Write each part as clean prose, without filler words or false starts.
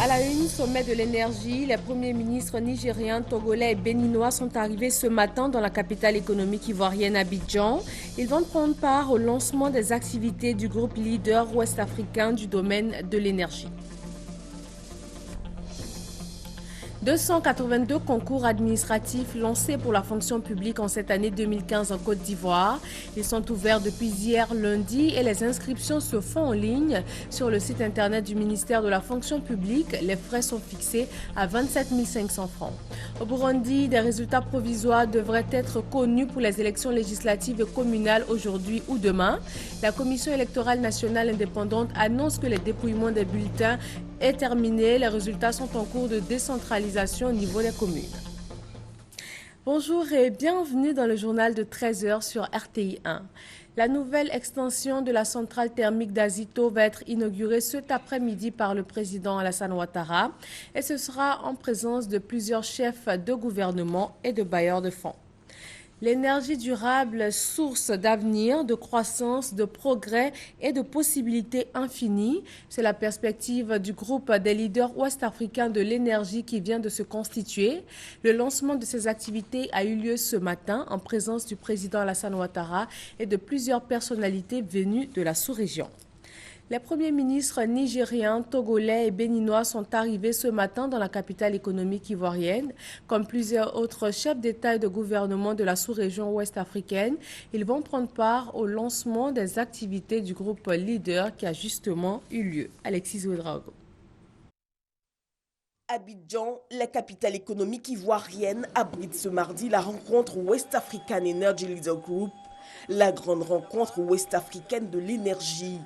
la une, sommet de l'énergie, les premiers ministres nigériens, togolais et béninois sont arrivés ce matin dans la capitale économique ivoirienne Abidjan. Ils vont prendre part au lancement des activités du groupe leader ouest-africain du domaine de l'énergie. 282 concours administratifs lancés pour la fonction publique en cette année 2015 en Côte d'Ivoire. Ils sont ouverts depuis hier lundi et les inscriptions se font en ligne sur le site internet du ministère de la fonction publique. Les frais sont fixés à 27 500 francs. Au Burundi, des résultats provisoires devraient être connus pour les élections législatives et communales aujourd'hui ou demain. La Commission électorale nationale indépendante annonce que les dépouillements des bulletins est terminé. Les résultats sont en cours de décentralisation au niveau des communes. Bonjour et bienvenue dans le journal de 13h sur RTI 1. La nouvelle extension de la centrale thermique d'Azito va être inaugurée cet après-midi par le président Alassane Ouattara et ce sera en présence de plusieurs chefs de gouvernement et de bailleurs de fonds. L'énergie durable, source d'avenir, de croissance, de progrès et de possibilités infinies. C'est la perspective du groupe des leaders ouest-africains de l'énergie qui vient de se constituer. Le lancement de ces activités a eu lieu ce matin en présence du président Alassane Ouattara et de plusieurs personnalités venues de la sous-région. Les premiers ministres nigériens, togolais et béninois sont arrivés ce matin dans la capitale économique ivoirienne. Comme plusieurs autres chefs d'État et de gouvernement de la sous-région ouest-africaine, ils vont prendre part au lancement des activités du groupe Leader qui a justement eu lieu. Alexis Ouedraogo. Abidjan, la capitale économique ivoirienne, abrite ce mardi la rencontre West African Energy Leader Group, la grande rencontre ouest-africaine de l'énergie.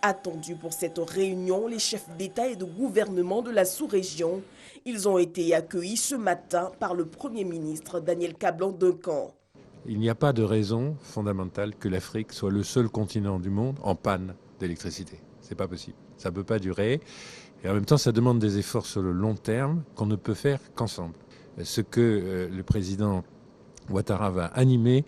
Attendus pour cette réunion, les chefs d'État et de gouvernement de la sous-région, ils ont été accueillis ce matin par le Premier ministre Daniel Kablan-Duncan. Il n'y a pas de raison fondamentale que l'Afrique soit le seul continent du monde en panne d'électricité. C'est pas possible. Ça ne peut pas durer. Et en même temps, ça demande des efforts sur le long terme qu'on ne peut faire qu'ensemble. Ce que le président Ouattara va animer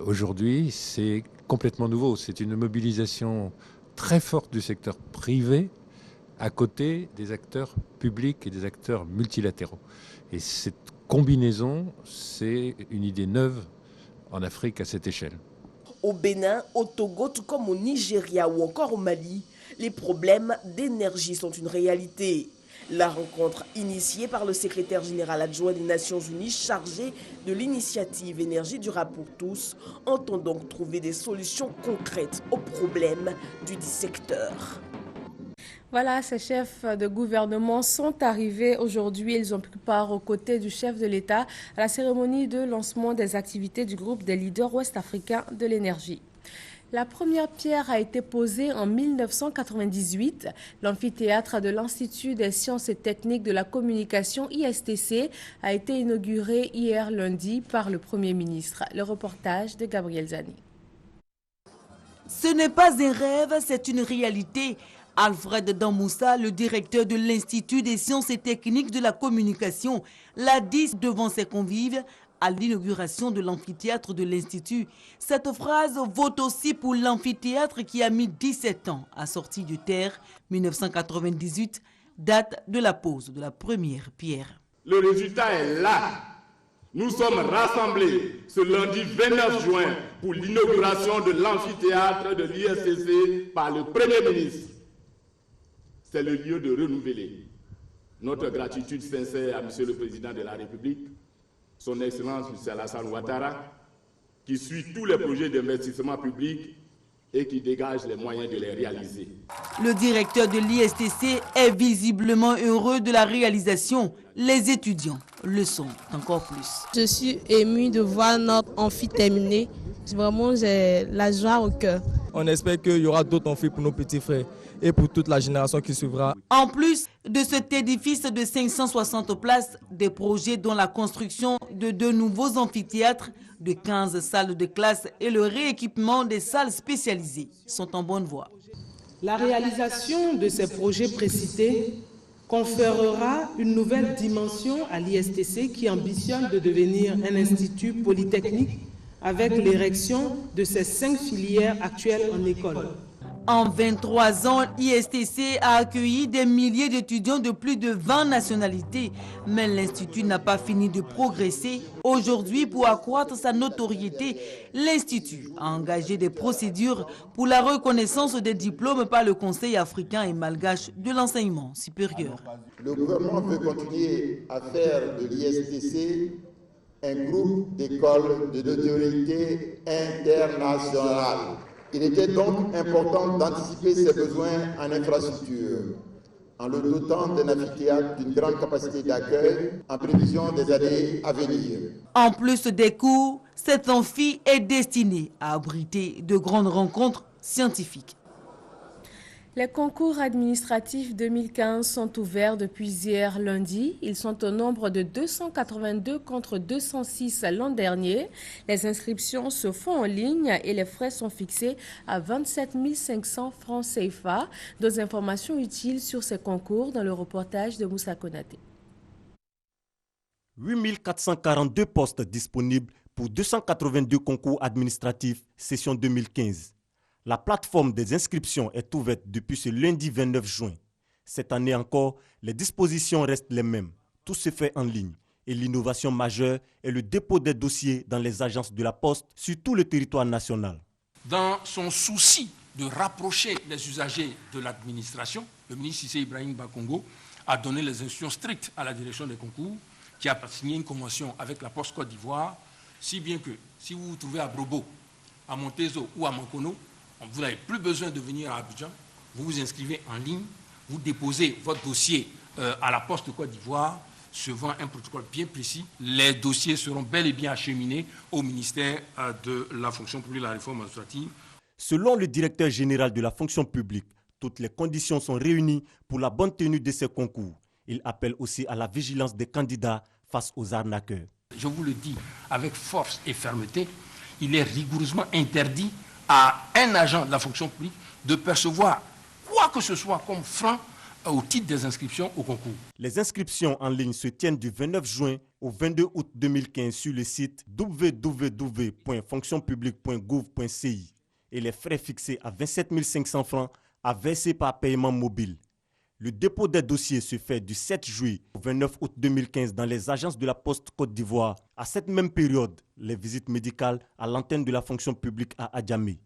aujourd'hui, c'est complètement nouveau. C'est une mobilisation très forte du secteur privé à côté des acteurs publics et des acteurs multilatéraux. Et cette combinaison, c'est une idée neuve en Afrique à cette échelle. Au Bénin, au Togo, tout comme au Nigeria ou encore au Mali, les problèmes d'énergie sont une réalité. La rencontre initiée par le secrétaire général adjoint des Nations Unies chargé de l'initiative Énergie durable pour tous entend donc trouver des solutions concrètes aux problèmes du dit secteur. Voilà, ces chefs de gouvernement sont arrivés aujourd'hui. Ils ont pris part aux côtés du chef de l'État à la cérémonie de lancement des activités du groupe des leaders ouest-africains de l'énergie. La première pierre a été posée en 1998. L'amphithéâtre de l'Institut des sciences et techniques de la communication ISTC a été inauguré hier lundi par le Premier ministre. Le reportage de Gabriel Zani. Ce n'est pas un rêve, c'est une réalité. Alfred Damboussa, le directeur de l'Institut des sciences et techniques de la communication, l'a dit devant ses convives à l'inauguration de l'amphithéâtre de l'Institut. Cette phrase vaut aussi pour l'amphithéâtre qui a mis 17 ans à sortir de terre. 1998, date de la pose de la première pierre. Le résultat est là. Nous sommes rassemblés ce lundi 29 juin pour l'inauguration de l'amphithéâtre de l'ISTC par le Premier ministre. C'est le lieu de renouveler notre gratitude sincère à Monsieur le Président de la République, Son Excellence M. Alassane Ouattara, qui suit tous les projets d'investissement public et qui dégage les moyens de les réaliser. Le directeur de l'ISTC est visiblement heureux de la réalisation. Les étudiants le sont encore plus. Je suis émue de voir notre amphi terminé. Vraiment, j'ai la joie au cœur. On espère qu'il y aura d'autres amphis pour nos petits frères et pour toute la génération qui suivra. En plus de cet édifice de 560 places, des projets dont la construction de 2 nouveaux amphithéâtres, de 15 salles de classe et le rééquipement des salles spécialisées sont en bonne voie. La réalisation de ces projets précités conférera une nouvelle dimension à l'ISTC qui ambitionne de devenir un institut polytechnique avec l'érection de ces 5 filières actuelles en école. En 23 ans, l'ISTC a accueilli des milliers d'étudiants de plus de 20 nationalités. Mais l'Institut n'a pas fini de progresser. Aujourd'hui, pour accroître sa notoriété, l'Institut a engagé des procédures pour la reconnaissance des diplômes par le Conseil africain et malgache de l'enseignement supérieur. Le gouvernement veut continuer à faire de l'ISTC un groupe d'écoles de notoriété internationale. Il était donc important d'anticiper ses besoins en infrastructure, en le dotant d'un amphithéâtre d'une grande capacité d'accueil en prévision des années à venir. En plus des cours, cet amphi est destiné à abriter de grandes rencontres scientifiques. Les concours administratifs 2015 sont ouverts depuis hier lundi. Ils sont au nombre de 282 contre 206 l'an dernier. Les inscriptions se font en ligne et les frais sont fixés à 27 500 francs CFA. D'autres informations utiles sur ces concours dans le reportage de Moussa Konaté. 8 442 postes disponibles pour 282 concours administratifs session 2015. La plateforme des inscriptions est ouverte depuis ce lundi 29 juin. Cette année encore, les dispositions restent les mêmes. Tout se fait en ligne et l'innovation majeure est le dépôt des dossiers dans les agences de la Poste sur tout le territoire national. Dans son souci de rapprocher les usagers de l'administration, le ministre Cissé Ibrahim Bakongo a donné les instructions strictes à la direction des concours qui a signé une convention avec la Poste Côte d'Ivoire, si bien que si vous vous trouvez à Brobo, à Montezo ou à Mankono, vous n'avez plus besoin de venir à Abidjan, vous vous inscrivez en ligne, vous déposez votre dossier à la Poste Côte d'Ivoire, suivant un protocole bien précis. Les dossiers seront bel et bien acheminés au ministère de la fonction publique et de la réforme administrative. Selon le directeur général de la fonction publique, toutes les conditions sont réunies pour la bonne tenue de ces concours. Il appelle aussi à la vigilance des candidats face aux arnaqueurs. Je vous le dis avec force et fermeté, il est rigoureusement interdit à un agent de la fonction publique de percevoir quoi que ce soit comme franc au titre des inscriptions au concours. Les inscriptions en ligne se tiennent du 29 juin au 22 août 2015 sur le site www.fonctionpublique.gouv.ci et les frais fixés à 27 500 francs à verser par paiement mobile. Le dépôt des dossiers se fait du 7 juillet au 29 août 2015 dans les agences de la Poste Côte d'Ivoire. À cette même période, les visites médicales à l'antenne de la fonction publique à Adjamé.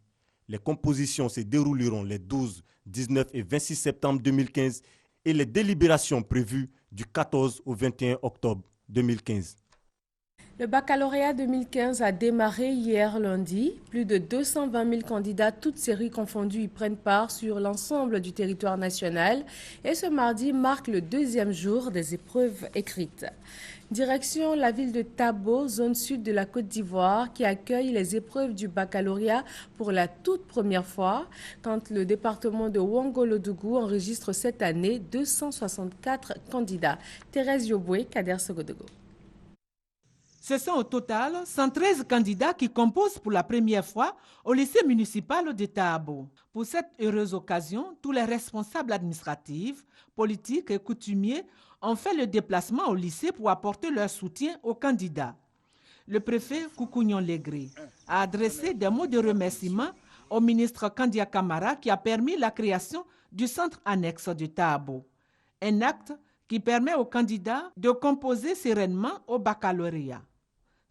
Les compositions se dérouleront les 12, 19 et 26 septembre 2015 et les délibérations prévues du 14 au 21 octobre 2015. Le baccalauréat 2015 a démarré hier lundi. Plus de 220 000 candidats, toutes séries confondues, y prennent part sur l'ensemble du territoire national. Et ce mardi marque le deuxième jour des épreuves écrites. Direction la ville de Tabo, zone sud de la Côte d'Ivoire, qui accueille les épreuves du baccalauréat pour la toute première fois, quand le département de Ouangolodougou enregistre cette année 264 candidats. Thérèse Yoboué, Kader Sogodogo. Ce sont au total 113 candidats qui composent pour la première fois au lycée municipal de Tabo. Pour cette heureuse occasion, tous les responsables administratifs, politiques et coutumiers ont fait le déplacement au lycée pour apporter leur soutien aux candidats. Le préfet Koukounion Légré a adressé des mots de remerciement au ministre Kandia Kamara qui a permis la création du centre annexe de Tabo. Un acte qui permet aux candidats de composer sereinement au baccalauréat.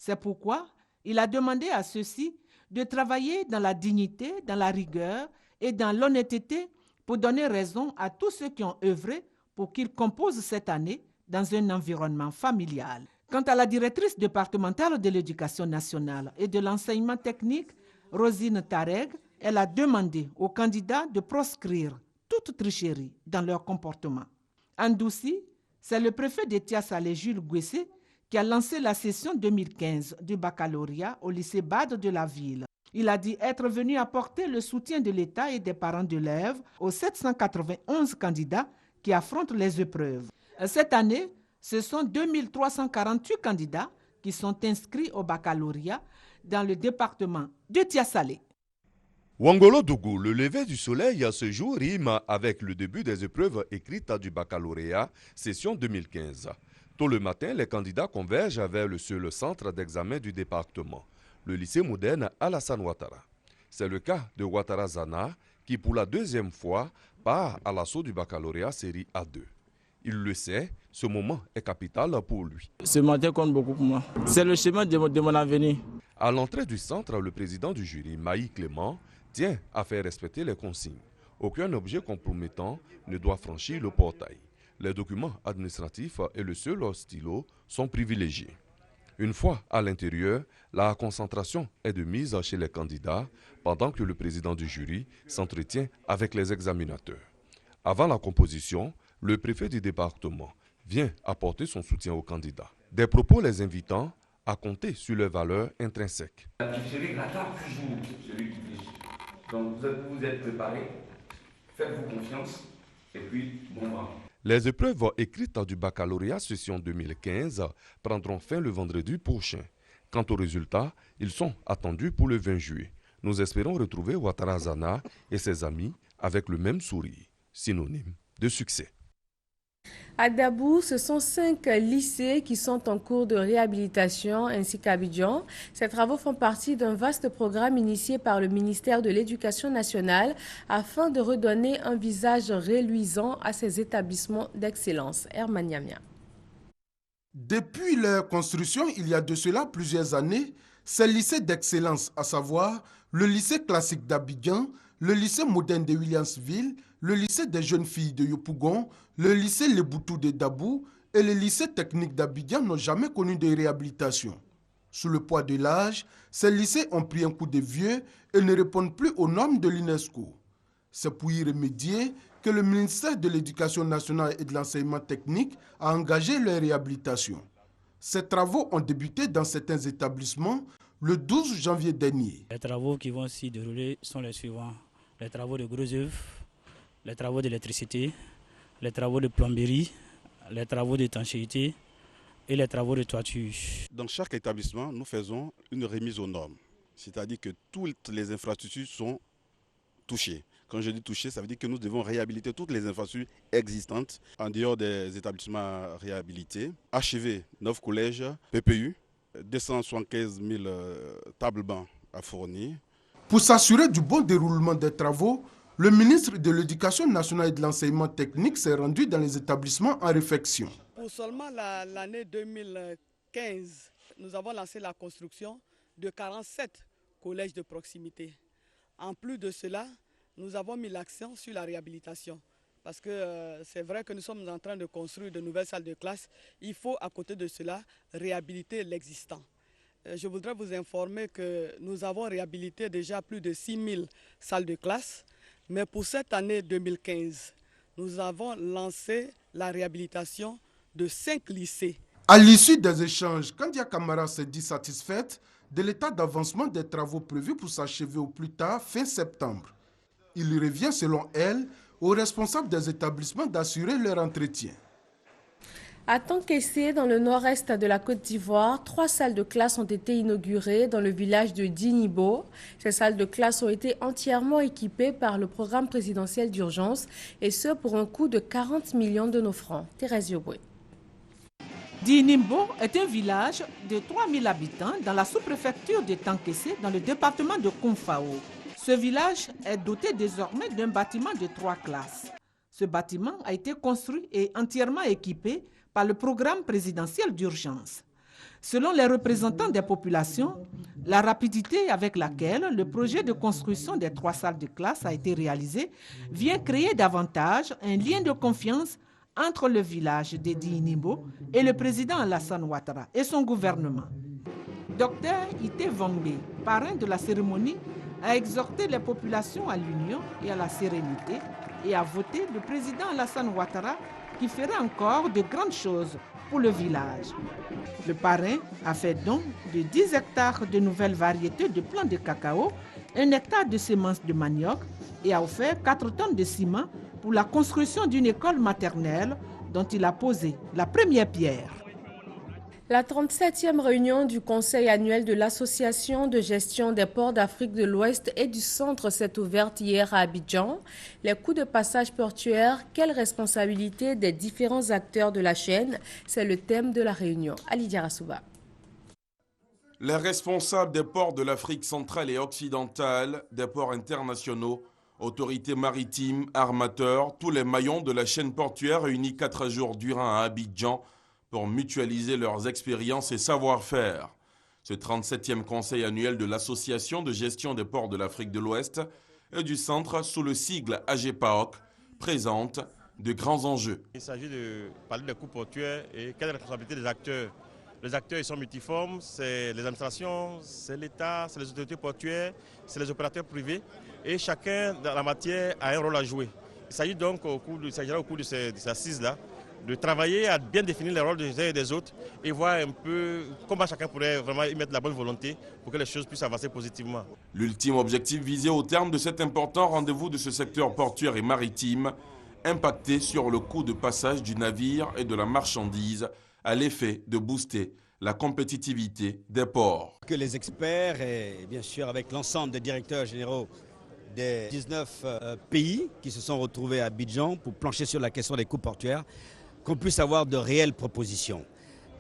C'est pourquoi il a demandé à ceux-ci de travailler dans la dignité, dans la rigueur et dans l'honnêteté pour donner raison à tous ceux qui ont œuvré pour qu'ils composent cette année dans un environnement familial. Quant à la directrice départementale de l'éducation nationale et de l'enseignement technique, Rosine Tareg, elle a demandé aux candidats de proscrire toute tricherie dans leur comportement. Andouci, c'est le préfet de Tiasalé, Jules Gouessé, qui a lancé la session 2015 du baccalauréat au lycée Bade de la ville. Il a dit être venu apporter le soutien de l'État et des parents d'élèves aux 791 candidats qui affrontent les épreuves. Cette année, ce sont 2348 candidats qui sont inscrits au baccalauréat dans le département de Tiasalé. Ouangolodougou, le lever du soleil à ce jour rime avec le début des épreuves écrites du baccalauréat, session 2015. Tôt le matin, les candidats convergent vers le seul centre d'examen du département, le lycée moderne Alassane Ouattara. C'est le cas de Ouattara Zana, qui pour la deuxième fois part à l'assaut du baccalauréat série A2. Il le sait, ce moment est capital pour lui. Ce matin compte beaucoup pour moi. C'est le chemin de mon avenir. À l'entrée du centre, le président du jury, Maï Clément, tient à faire respecter les consignes. Aucun objet compromettant ne doit franchir le portail. Les documents administratifs et le seul stylo sont privilégiés. Une fois à l'intérieur, la concentration est de mise chez les candidats pendant que le président du jury s'entretient avec les examinateurs. Avant la composition, le préfet du département vient apporter son soutien aux candidats. Des propos les invitant à compter sur leurs valeurs intrinsèques. Celui qui rattrape toujours celui qui triche. Donc vous êtes préparés, faites-vous confiance et puis bon vent. Les épreuves écrites du baccalauréat session 2015 prendront fin le vendredi prochain. Quant aux résultats, ils sont attendus pour le 20 juillet. Nous espérons retrouver Ouattara Zana et ses amis avec le même sourire, synonyme de succès. À Dabou, ce sont 5 lycées qui sont en cours de réhabilitation ainsi qu'à Abidjan. Ces travaux font partie d'un vaste programme initié par le ministère de l'Éducation nationale afin de redonner un visage reluisant à ces établissements d'excellence. Herman Yamia. Depuis leur construction, il y a de cela plusieurs années, ces lycées d'excellence, à savoir le lycée classique d'Abidjan, le lycée moderne de Williamsville, le lycée des jeunes filles de Yopougon, le lycée Leboutou de Dabou et le lycée technique d'Abidjan n'ont jamais connu de réhabilitation. Sous le poids de l'âge, ces lycées ont pris un coup de vieux et ne répondent plus aux normes de l'UNESCO. C'est pour y remédier que le ministère de l'Éducation nationale et de l'enseignement technique a engagé leur réhabilitation. Ces travaux ont débuté dans certains établissements le 12 janvier dernier. Les travaux qui vont s'y dérouler sont les suivants. Les travaux de gros œuvres, les travaux d'électricité, les travaux de plomberie, les travaux d'étanchéité et les travaux de toiture. Dans chaque établissement, nous faisons une remise aux normes. C'est-à-dire que toutes les infrastructures sont touchées. Quand je dis touchées, ça veut dire que nous devons réhabiliter toutes les infrastructures existantes en dehors des établissements réhabilités. Achever 9 collèges, PPU, 275 000 tables bancs à fournir. Pour s'assurer du bon déroulement des travaux, le ministre de l'Éducation nationale et de l'enseignement technique s'est rendu dans les établissements en réflexion. Pour seulement l'année 2015, nous avons lancé la construction de 47 collèges de proximité. En plus de cela, nous avons mis l'accent sur la réhabilitation. Parce que c'est vrai que nous sommes en train de construire de nouvelles salles de classe. Il faut, à côté de cela, réhabiliter l'existant. Je voudrais vous informer que nous avons réhabilité déjà plus de 6 000 salles de classe. Mais pour cette année 2015, nous avons lancé la réhabilitation de 5 lycées. À l'issue des échanges, Kandia Kamara s'est dit satisfaite de l'état d'avancement des travaux prévus pour s'achever au plus tard fin septembre. Il revient, selon elle, aux responsables des établissements d'assurer leur entretien. À Tankessé, dans le nord-est de la Côte d'Ivoire, 3 salles de classe ont été inaugurées dans le village de Dinibo. Ces salles de classe ont été entièrement équipées par le programme présidentiel d'urgence et ce pour un coût de 40 millions de nos francs. Thérèse Yoboué. Dinibo est un village de 3000 habitants dans la sous-préfecture de Tankessé dans le département de Koumfao. Ce village est doté désormais d'un bâtiment de 3 classes. Ce bâtiment a été construit et entièrement équipé par le programme présidentiel d'urgence. Selon les représentants des populations, la rapidité avec laquelle le projet de construction des 3 salles de classe a été réalisé vient créer davantage un lien de confiance entre le village de Dinibo et le président Alassane Ouattara et son gouvernement. Dr Ité Vangbe, parrain de la cérémonie, a exhorté les populations à l'union et à la sérénité et a voté le président Alassane Ouattara qui ferait encore de grandes choses pour le village. Le parrain a fait don de 10 hectares de nouvelles variétés de plants de cacao, 1 hectare de semences de manioc et a offert 4 tonnes de ciment pour la construction d'une école maternelle dont il a posé la première pierre. La 37e réunion du Conseil annuel de l'Association de gestion des ports d'Afrique de l'Ouest et du Centre s'est ouverte hier à Abidjan. Les coûts de passage portuaire, quelle responsabilité des différents acteurs de la chaîne? C'est le thème de la réunion. Ali Diarasouba. Les responsables des ports de l'Afrique centrale et occidentale, des ports internationaux, Autorités maritimes, armateurs, tous les maillons de la chaîne portuaire réunis 4 jours durant à Abidjan pour mutualiser leurs expériences et savoir-faire. Ce 37e conseil annuel de l'Association de gestion des ports de l'Afrique de l'Ouest et du centre sous le sigle AGEPAOC présente de grands enjeux. Il s'agit de parler des coûts portuaires et quelle est la responsabilité des acteurs. Les acteurs ils sont multiformes, c'est les administrations, c'est l'État, c'est les autorités portuaires, c'est les opérateurs privés et chacun dans la matière a un rôle à jouer. Il s'agit donc au cours de ces assises-là de travailler à bien définir les rôles des uns et des autres et voir un peu comment chacun pourrait vraiment y mettre la bonne volonté pour que les choses puissent avancer positivement. L'ultime objectif visé au terme de cet important rendez-vous de ce secteur portuaire et maritime, impacté sur le coût de passage du navire et de la marchandise, à l'effet de booster la compétitivité des ports. Que les experts et bien sûr avec l'ensemble des directeurs généraux des 19 pays qui se sont retrouvés à Abidjan pour plancher sur la question des coûts portuaires, qu'on puisse avoir de réelles propositions.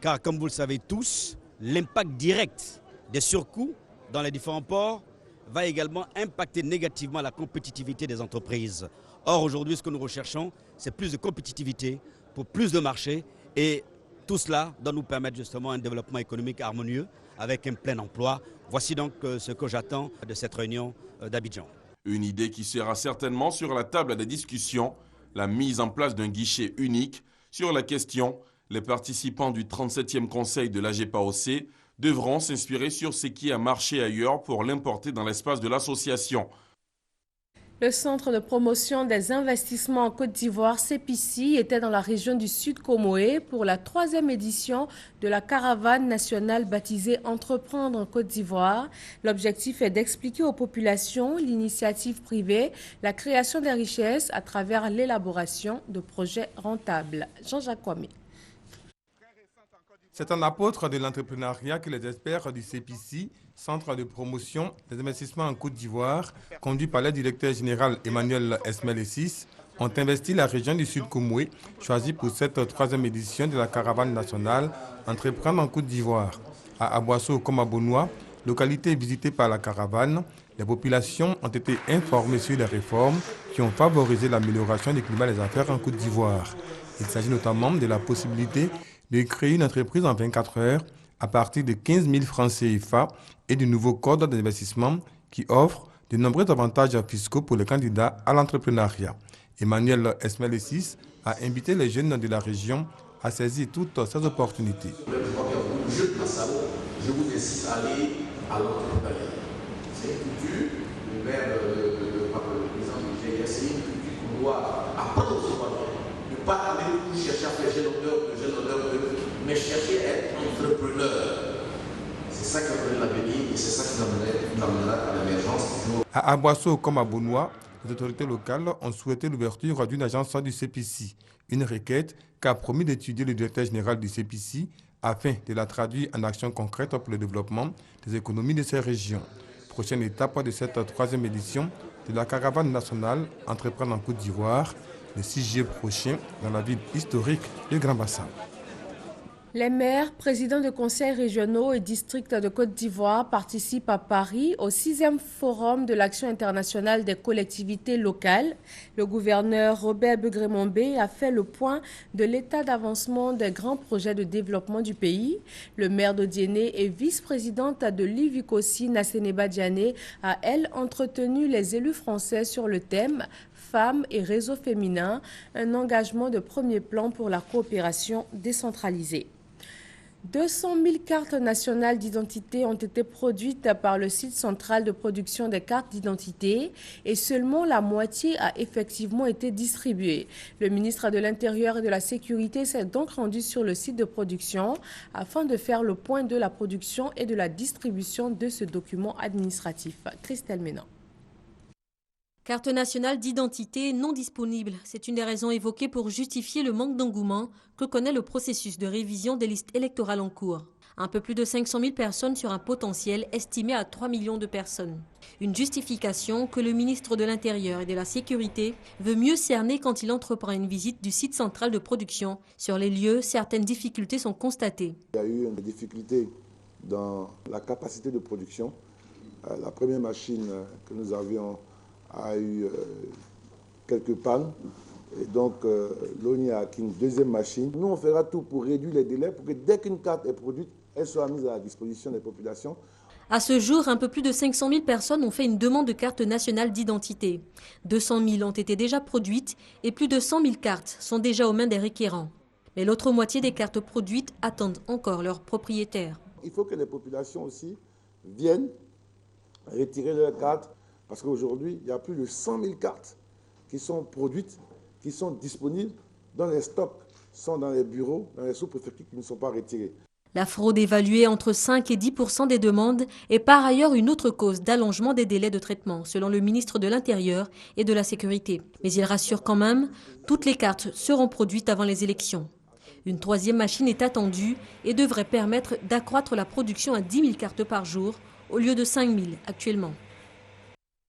Car comme vous le savez tous, l'impact direct des surcoûts dans les différents ports va également impacter négativement la compétitivité des entreprises. Or aujourd'hui, ce que nous recherchons, c'est plus de compétitivité pour plus de marchés et tout cela doit nous permettre justement un développement économique harmonieux avec un plein emploi. Voici donc ce que j'attends de cette réunion d'Abidjan. Une idée qui sera certainement sur la table des discussions, la mise en place d'un guichet unique. Sur la question, les participants du 37e conseil de l'AGEPAOC devront s'inspirer sur ce qui a marché ailleurs pour l'importer dans l'espace de l'association. Le Centre de promotion des investissements en Côte d'Ivoire, CEPICI, était dans la région du Sud Comoé pour la 3e édition de la caravane nationale baptisée Entreprendre en Côte d'Ivoire. L'objectif est d'expliquer aux populations l'initiative privée, la création des richesses à travers l'élaboration de projets rentables. Jean-Jacques Kwame. C'est un apôtre de l'entrepreneuriat que les experts du CEPICI, Centre de promotion des investissements en Côte d'Ivoire, conduit par le directeur général Emmanuel Esmel-Essis, ont investi la région du Sud Comoé, choisie pour cette 3e édition de la caravane nationale Entreprendre en Côte d'Ivoire. À Aboisseau comme à Bonois, localité visitée par la caravane, les populations ont été informées sur les réformes qui ont favorisé l'amélioration du climat des affaires en Côte d'Ivoire. Il s'agit notamment de la possibilité de créer une entreprise en 24 heures à partir de 15 000 francs CFA et du nouveau code d'investissement qui offre de nombreux avantages fiscaux pour les candidats à l'entrepreneuriat. Emmanuel Esmel-Essis a invité les jeunes de la région à saisir toutes ces opportunités. Je vous incite à aller à l'entrepreneuriat. C'est une culture, le maire, le président du GIS, c'est une culture qu'on doit apprendre aux Ivoiriens. Ne pas aller pour chercher à faire jeune honneur, mais chercher à être entrepreneur. C'est ça qui va donner l'avenir et c'est ça qui nous amènera à l'émergence. À Aboisseau comme à Bonois, les autorités locales ont souhaité l'ouverture d'une agence du CEPICI, une requête qu'a promis d'étudier le directeur général du CEPICI afin de la traduire en actions concrètes pour le développement des économies de ces régions. Prochaine étape de cette 3e édition de la caravane nationale Entreprendre en Côte d'Ivoire, le 6 juillet prochain dans la ville historique de Grand Bassam. Les maires, présidents de conseils régionaux et districts de Côte d'Ivoire participent à Paris au 6e forum de l'action internationale des collectivités locales. Le gouverneur Robert Begré-Mombé a fait le point de l'état d'avancement des grands projets de développement du pays. Le maire d'Odiéné et vice-présidente de l'Ivicosi, Nasseneba Diané, a, elle, entretenu les élus français sur le thème femmes et réseaux féminins, un engagement de premier plan pour la coopération décentralisée. 200 000 cartes nationales d'identité ont été produites par le site central de production des cartes d'identité et seulement la moitié a effectivement été distribuée. Le ministre de l'Intérieur et de la Sécurité s'est donc rendu sur le site de production afin de faire le point de la production et de la distribution de ce document administratif. Christelle Ménan. Carte nationale d'identité non disponible. C'est une des raisons évoquées pour justifier le manque d'engouement que connaît le processus de révision des listes électorales en cours. Un peu plus de 500 000 personnes sur un potentiel estimé à 3 millions de personnes. Une justification que le ministre de l'Intérieur et de la Sécurité veut mieux cerner quand il entreprend une visite du site central de production. Sur les lieux, certaines difficultés sont constatées. Il y a eu des difficultés dans la capacité de production. La première machine que nous avions a eu quelques pannes. Et donc, l'ONI a acquis une deuxième machine. Nous, on fera tout pour réduire les délais, pour que dès qu'une carte est produite, elle soit mise à la disposition des populations. À ce jour, un peu plus de 500 000 personnes ont fait une demande de carte nationale d'identité. 200 000 ont été déjà produites et plus de 100 000 cartes sont déjà aux mains des requérants. Mais l'autre moitié des cartes produites attendent encore leurs propriétaires. Il faut que les populations aussi viennent retirer leurs cartes, parce qu'aujourd'hui, il y a plus de 100 000 cartes qui sont produites, qui sont disponibles, dont les stocks sont dans les bureaux, dans les sous-préfectures qui ne sont pas retirés. La fraude évaluée entre 5 et 10% des demandes est par ailleurs une autre cause d'allongement des délais de traitement, selon le ministre de l'Intérieur et de la Sécurité. Mais il rassure quand même, toutes les cartes seront produites avant les élections. Une troisième machine est attendue et devrait permettre d'accroître la production à 10 000 cartes par jour au lieu de 5 000 actuellement.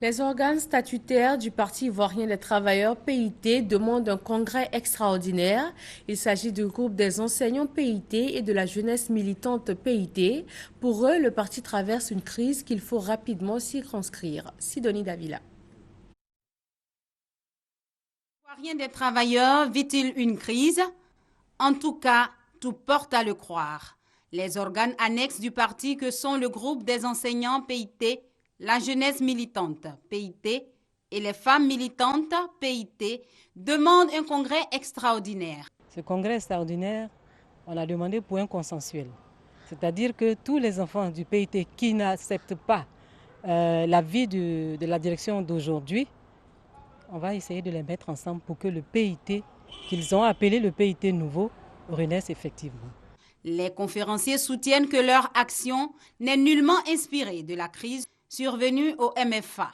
Les organes statutaires du Parti ivoirien des travailleurs PIT demandent un congrès extraordinaire. Il s'agit du groupe des enseignants PIT et de la jeunesse militante PIT. Pour eux, le parti traverse une crise qu'il faut rapidement circonscrire. Sidonie Davila. Ivoirien des travailleurs vit-il une crise? En tout cas, tout porte à le croire. Les organes annexes du parti que sont le groupe des enseignants PIT, la jeunesse militante PIT et les femmes militantes PIT demandent un congrès extraordinaire. Ce congrès extraordinaire, on a demandé pour un consensuel. C'est-à-dire que tous les enfants du PIT qui n'acceptent pas l'avis de la direction d'aujourd'hui, on va essayer de les mettre ensemble pour que le PIT, qu'ils ont appelé le PIT nouveau, renaisse effectivement. Les conférenciers soutiennent que leur action n'est nullement inspirée de la crise survenue au MFA,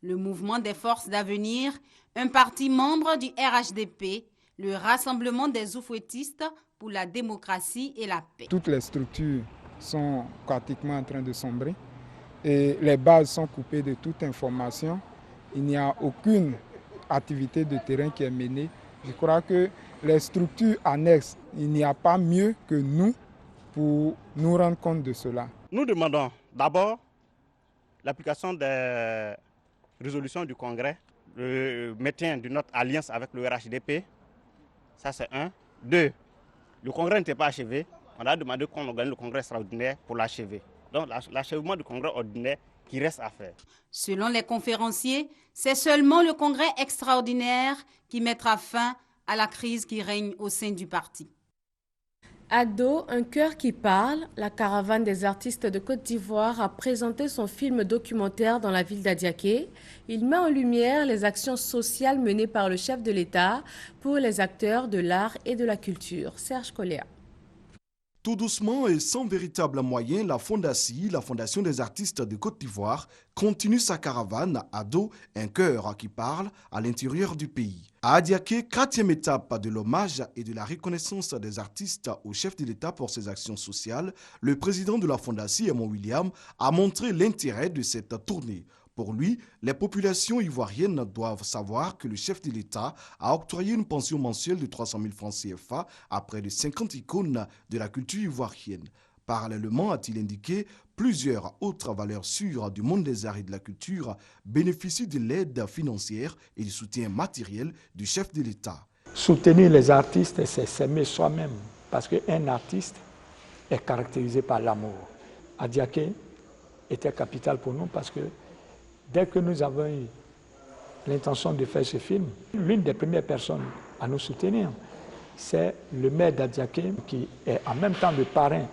le mouvement des forces d'avenir, un parti membre du RHDP, le Rassemblement des oufouettistes pour la démocratie et la paix. Toutes les structures sont pratiquement en train de sombrer et les bases sont coupées de toute information. Il n'y a aucune activité de terrain qui est menée. Je crois que les structures annexes, il n'y a pas mieux que nous pour nous rendre compte de cela. Nous demandons d'abord l'application des résolutions du Congrès, le maintien de notre alliance avec le RHDP, ça c'est un. Deux, le Congrès n'était pas achevé, on a demandé qu'on organise le Congrès extraordinaire pour l'achever. Donc l'achèvement du Congrès ordinaire qui reste à faire. Selon les conférenciers, c'est seulement le Congrès extraordinaire qui mettra fin à la crise qui règne au sein du parti. Ado, un cœur qui parle, la caravane des artistes de Côte d'Ivoire a présenté son film documentaire dans la ville d'Adiaké. Il met en lumière les actions sociales menées par le chef de l'État pour les acteurs de l'art et de la culture. Serge Coléa. Tout doucement et sans véritable moyen, la Fondation des artistes de Côte d'Ivoire, continue sa caravane Ado, un cœur qui parle à l'intérieur du pays. À Adiaké, 4e étape de l'hommage et de la reconnaissance des artistes au chef de l'État pour ses actions sociales, le président de la Fondation, Aimon William, a montré l'intérêt de cette tournée. Pour lui, les populations ivoiriennes doivent savoir que le chef de l'État a octroyé une pension mensuelle de 300 000 francs CFA à près de 50 icônes de la culture ivoirienne. Parallèlement, a-t-il indiqué, plusieurs autres valeurs sûres du monde des arts et de la culture bénéficient de l'aide financière et du soutien matériel du chef de l'État. Soutenir les artistes, c'est s'aimer soi-même, parce qu'un artiste est caractérisé par l'amour. Adiaké était capital pour nous parce que dès que nous avons eu l'intention de faire ce film, l'une des premières personnes à nous soutenir, c'est le maire d'Adiaké qui est en même temps le parrain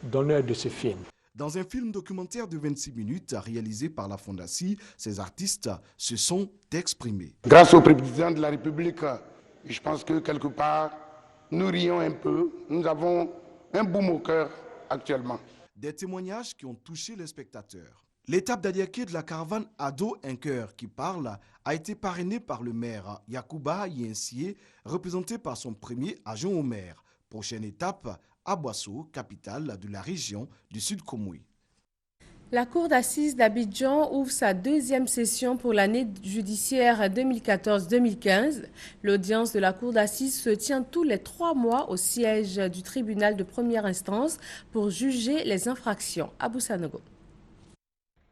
d'honneur de ce film. Dans un film documentaire de 26 minutes réalisé par la Fondation, ces artistes se sont exprimés. Grâce au président de la République, je pense que quelque part, nous rions un peu. Nous avons un boum au cœur actuellement. Des témoignages qui ont touché les spectateurs. L'étape d'Adiaké de la caravane Ado, un cœur qui parle, a été parrainée par le maire Yacouba Yensié, représenté par son premier adjoint au maire. Prochaine étape, Aboissou, capitale de la région du Sud Komoui. La Cour d'assises d'Abidjan ouvre sa deuxième session pour l'année judiciaire 2014-2015. L'audience de la Cour d'assises se tient tous les 3 mois au siège du tribunal de première instance pour juger les infractions. Abou Sanogo.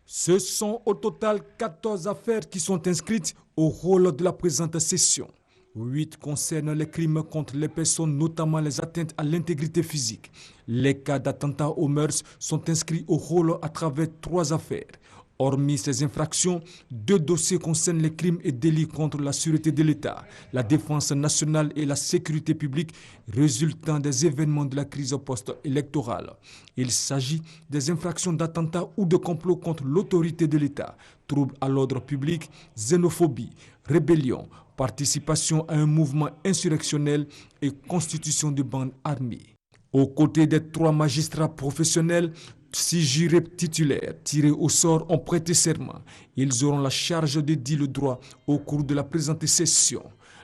Ce sont au total 14 affaires qui sont inscrites au rôle de la présente session. 8 concernent les crimes contre les personnes, notamment les atteintes à l'intégrité physique. Les cas d'attentats aux mœurs sont inscrits au rôle à travers 3 affaires. Hormis ces infractions, 2 dossiers concernent les crimes et délits contre la sûreté de l'État, la défense nationale et la sécurité publique résultant des événements de la crise post-électorale. Il s'agit des infractions d'attentats ou de complot contre l'autorité de l'État, troubles à l'ordre public, xénophobie, rébellion, participation à un mouvement insurrectionnel et constitution de bandes armées. Aux côtés des 3 magistrats professionnels, 6 jurés titulaires tirés au sort ont prêté serment. Ils auront la charge de dire le droit au cours de la présente session.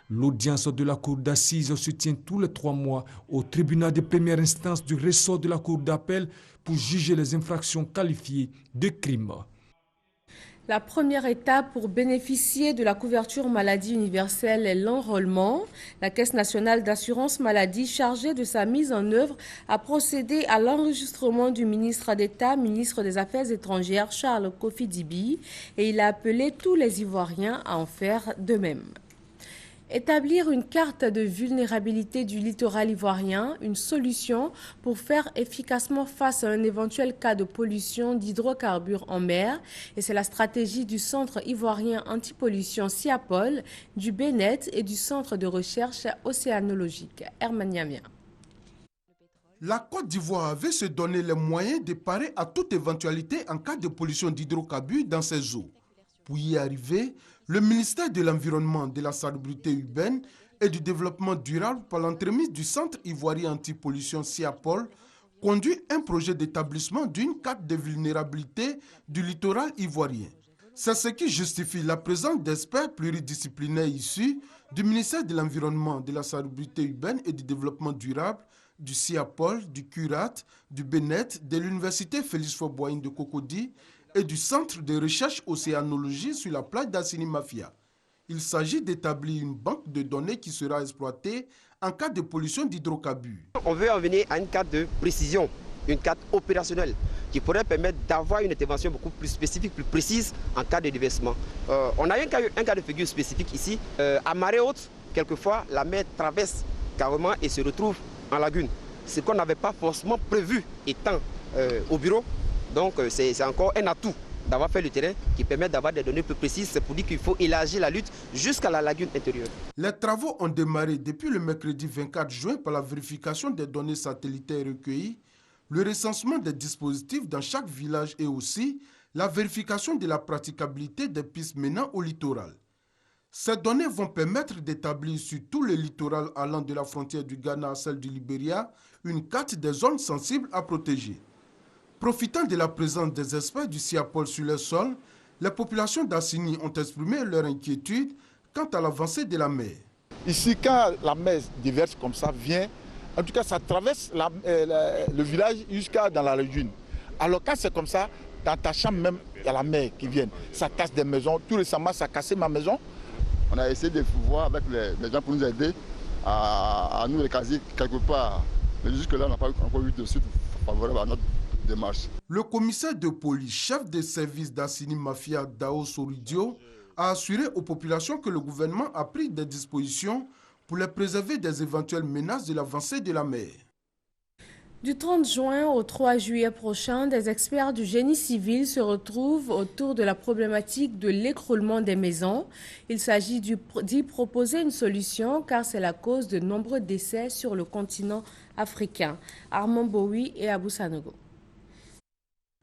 L'audience de la cour d'assises se tient tous les 3 mois au tribunal de première instance du ressort de la cour d'appel pour juger les infractions qualifiées de crimes. La première étape pour bénéficier de la couverture maladie universelle est l'enrôlement. La Caisse nationale d'assurance maladie, chargée de sa mise en œuvre, a procédé à l'enregistrement du ministre d'État, ministre des Affaires étrangères, Charles Kofi Dibi, et il a appelé tous les Ivoiriens à en faire de même. Établir une carte de vulnérabilité du littoral ivoirien, une solution pour faire efficacement face à un éventuel cas de pollution d'hydrocarbures en mer. Et c'est la stratégie du Centre ivoirien antipollution CIAPOL, du BNET et du Centre de recherche océanologique Herman Yamia. La Côte d'Ivoire veut se donner les moyens de parer à toute éventualité en cas de pollution d'hydrocarbures dans ses eaux. Pour y arriver, le ministère de l'Environnement, de la Salubrité urbaine et du Développement durable, par l'entremise du Centre ivoirien antipollution CIAPOL, conduit un projet d'établissement d'une carte de vulnérabilité du littoral ivoirien. C'est ce qui justifie la présence d'experts pluridisciplinaires issus du ministère de l'Environnement, de la Salubrité urbaine et du Développement durable, du CIAPOL, du CURAT, du BNET, de l'Université Félix Faure-Boigny de Cocody et du Centre de recherche océanologie sur la plage d'Assini Mafia. Il s'agit d'établir une banque de données qui sera exploitée en cas de pollution d'hydrocarbures. On veut en venir à une carte de précision, une carte opérationnelle qui pourrait permettre d'avoir une intervention beaucoup plus spécifique, plus précise en cas de déversement. On a un cas de figure spécifique ici. À marée haute, quelquefois, la mer traverse carrément et se retrouve en lagune. Ce qu'on n'avait pas forcément prévu étant au bureau. Donc c'est encore un atout d'avoir fait le terrain qui permet d'avoir des données plus précises. C'est pour dire qu'il faut élargir la lutte jusqu'à la lagune intérieure. Les travaux ont démarré depuis le mercredi 24 juin par la vérification des données satellitaires recueillies, le recensement des dispositifs dans chaque village et aussi la vérification de la praticabilité des pistes menant au littoral. Ces données vont permettre d'établir sur tout le littoral allant de la frontière du Ghana à celle du Libéria une carte des zones sensibles à protéger. Profitant de la présence des experts du CIAPOL sur le sol, les populations d'Assini ont exprimé leur inquiétude quant à l'avancée de la mer. Ici, quand la mer déverse comme ça, vient, en tout cas ça traverse le village jusqu'à dans la lagune. Alors quand c'est comme ça, dans ta chambre même, il y a la mer qui vient. Ça casse des maisons. Tout récemment, ça a cassé ma maison. On a essayé de voir avec les gens pour nous aider à nous les caser quelque part. Mais jusque-là, on n'a pas encore eu de suite favorable à notre démarche. Le commissaire de police, chef de service d'Assini Mafia, Dao Soridio, a assuré aux populations que le gouvernement a pris des dispositions pour les préserver des éventuelles menaces de l'avancée de la mer. Du 30 juin au 3 juillet prochain, des experts du génie civil se retrouvent autour de la problématique de l'écroulement des maisons. Il s'agit d'y proposer une solution car c'est la cause de nombreux décès sur le continent africain. Armand Bowie et Abou Sanogo.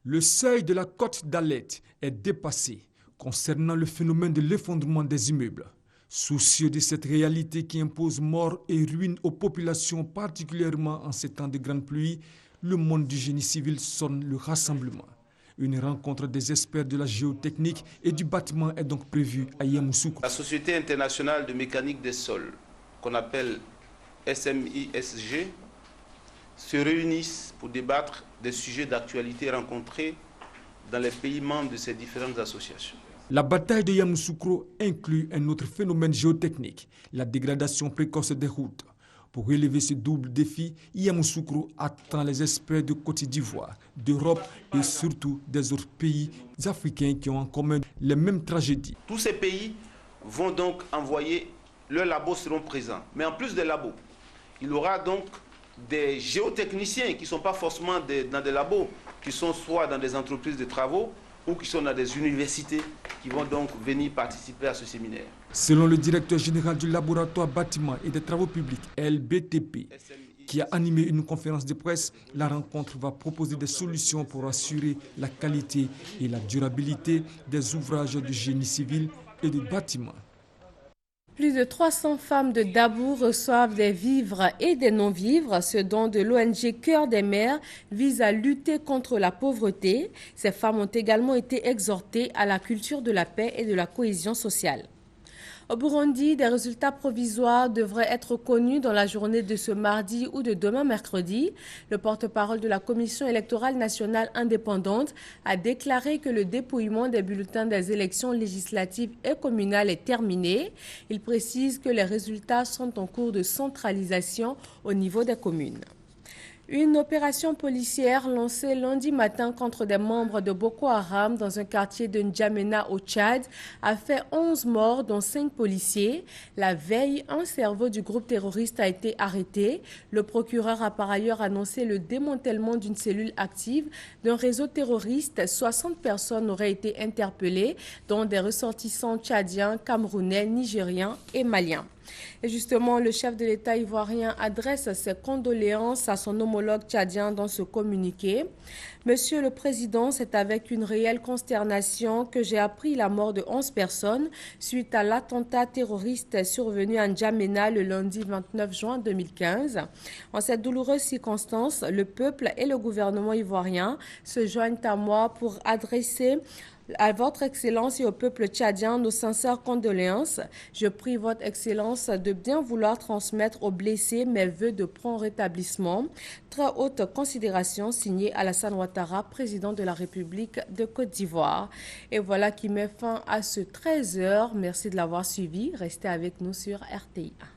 Le seuil de la cote d'alerte est dépassé concernant le phénomène de l'effondrement des immeubles. Soucieux de cette réalité qui impose mort et ruine aux populations, particulièrement en ces temps de grande pluie, le monde du génie civil sonne le rassemblement. Une rencontre des experts de la géotechnique et du bâtiment est donc prévue à Yamoussoukro. La Société internationale de mécanique des sols, qu'on appelle SMISG, se réunissent pour débattre des sujets d'actualité rencontrés dans les pays membres de ces différentes associations. La bataille de Yamoussoukro inclut un autre phénomène géotechnique, la dégradation précoce des routes. Pour relever ce double défi, Yamoussoukro attend les experts de Côte d'Ivoire, d'Europe et surtout des autres pays africains qui ont en commun les mêmes tragédies. Tous ces pays vont donc envoyer, leurs labos seront présents. Mais en plus des labos, il y aura donc des géotechniciens qui ne sont pas forcément dans des labos, qui sont soit dans des entreprises de travaux ou qui sont dans des universités, qui vont donc venir participer à ce séminaire. Selon le directeur général du laboratoire bâtiment et des travaux publics, LBTP, qui a animé une conférence de presse, la rencontre va proposer des solutions pour assurer la qualité et la durabilité des ouvrages du génie civil et du bâtiment. Plus de 300 femmes de Dabou reçoivent des vivres et des non-vivres. Ce don de l'ONG Cœur des Mères vise à lutter contre la pauvreté. Ces femmes ont également été exhortées à la culture de la paix et de la cohésion sociale. Au Burundi, des résultats provisoires devraient être connus dans la journée de ce mardi ou de demain mercredi. Le porte-parole de la Commission électorale nationale indépendante a déclaré que le dépouillement des bulletins des élections législatives et communales est terminé. Il précise que les résultats sont en cours de centralisation au niveau des communes. Une opération policière lancée lundi matin contre des membres de Boko Haram dans un quartier de N'Djamena au Tchad a fait 11 morts, dont 5 policiers. La veille, un cerveau du groupe terroriste a été arrêté. Le procureur a par ailleurs annoncé le démantèlement d'une cellule active d'un réseau terroriste. 60 personnes auraient été interpellées, dont des ressortissants tchadiens, camerounais, nigériens et maliens. Et justement, le chef de l'État ivoirien adresse ses condoléances à son homologue tchadien dans ce communiqué. Monsieur le Président, c'est avec une réelle consternation que j'ai appris la mort de 11 personnes suite à l'attentat terroriste survenu à N'Djamena le lundi 29 juin 2015. En cette douloureuse circonstance, le peuple et le gouvernement ivoirien se joignent à moi pour adresser à votre Excellence et au peuple tchadien nos sincères condoléances. Je prie votre Excellence de bien vouloir transmettre aux blessés mes vœux de prompt rétablissement. Très haute considération, signé Alassane Ouattara, président de la République de Côte d'Ivoire. Et voilà qui met fin à ce 13h. Merci de l'avoir suivi. Restez avec nous sur RTI1.